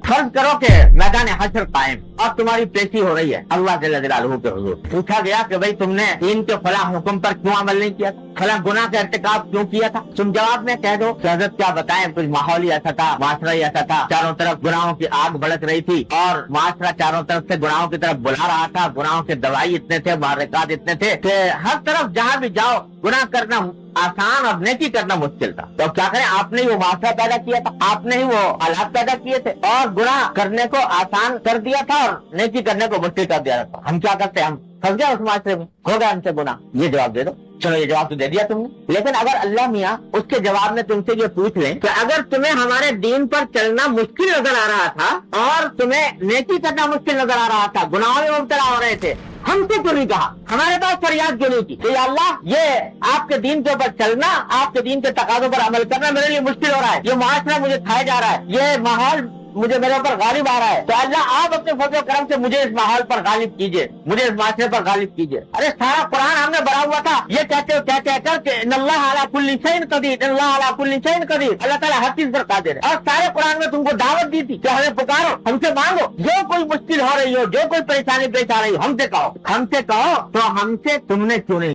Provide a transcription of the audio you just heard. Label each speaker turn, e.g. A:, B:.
A: فرض کرو کہ میدان حشر قائم اور تمہاری پیشی ہو رہی ہے اللہ جل جلالہ کے حضور. پوچھا گیا کہ بھائی تم نے دین کے فلاں حکم پر کیوں عمل نہیں کیا تھا, فلاں گناہ کا ارتکاب کیوں کیا تھا؟ تم جواب میں کہہ دو کہ حضرت کیا بتائیں, کچھ ماحول ہی ایسا تھا, معاشرہ ہی ایسا تھا, چاروں طرف گناہوں کی آگ بھڑک رہی تھی اور معاشرہ چاروں طرف سے گناہوں کی طرف بلا رہا تھا. گناہوں کے دوائی اتنے تھے, محرکات اتنے تھے کہ ہر طرف جہاں بھی جاؤ گناہ کرنا آسان اور نیکی کرنا مشکل تھا. تو کیا کریں, آپ نے ہی وہ معاشرہ پیدا کیا تھا, آپ نے ہی وہ حالات پیدا کیے تھے اور گناہ کرنے کو آسان کر دیا تھا اور نیکی کرنے کو مشکل کر دیا تھا. ہم کیا کرتے, ہم پھنس گئے اس معاشرے میں, ہو گیا ہم سے گناہ. یہ جواب دے دو. چلو یہ جواب تو دے دیا تم نے, لیکن اگر اللہ میاں اس کے جواب میں تم سے یہ پوچھ لیں کہ اگر تمہیں ہمارے دین پر چلنا مشکل نظر آ رہا تھا اور تمہیں نیکی کرنا مشکل نظر آ رہا تھا, گناہوں میں مبتلا ہو رہے تھے, ہم سے کیوں نہیں کہا, ہمارے پاس فریاد کیوں نہیں کی کہ یا اللہ یہ آپ کے دین کے اوپر چلنا, آپ کے دین کے تقاضوں پر عمل کرنا میرے لیے مشکل ہو رہا ہے, یہ معاشرہ مجھے کھایا جا رہا ہے, یہ ماحول مجھے میرے اوپر غالب آ رہا ہے, تو اللہ آپ اپنے فضل و کرم سے مجھے اس ماحول پر غالب کیجئے, مجھے اس معاشرے پر غالب کیجئے. ارے سارا قرآن ہم نے بھرا ہوا تھا یہ کہتے کر کہ ان اللہ علی کل شیء قدیر, ان اللہ علی کل شیء قدیر, اللہ تعالیٰ ہر چیز پر قادر ہے. اور سارے قرآن میں تم کو دعوت دی تھی کہ ہمیں پکارو, ہم سے مانگو, جو کوئی مشکل ہو رہی ہو, جو کوئی پریشانی پیش آ رہی ہو, ہم سے کہو تو ہم سے تم نے کیوں نہیں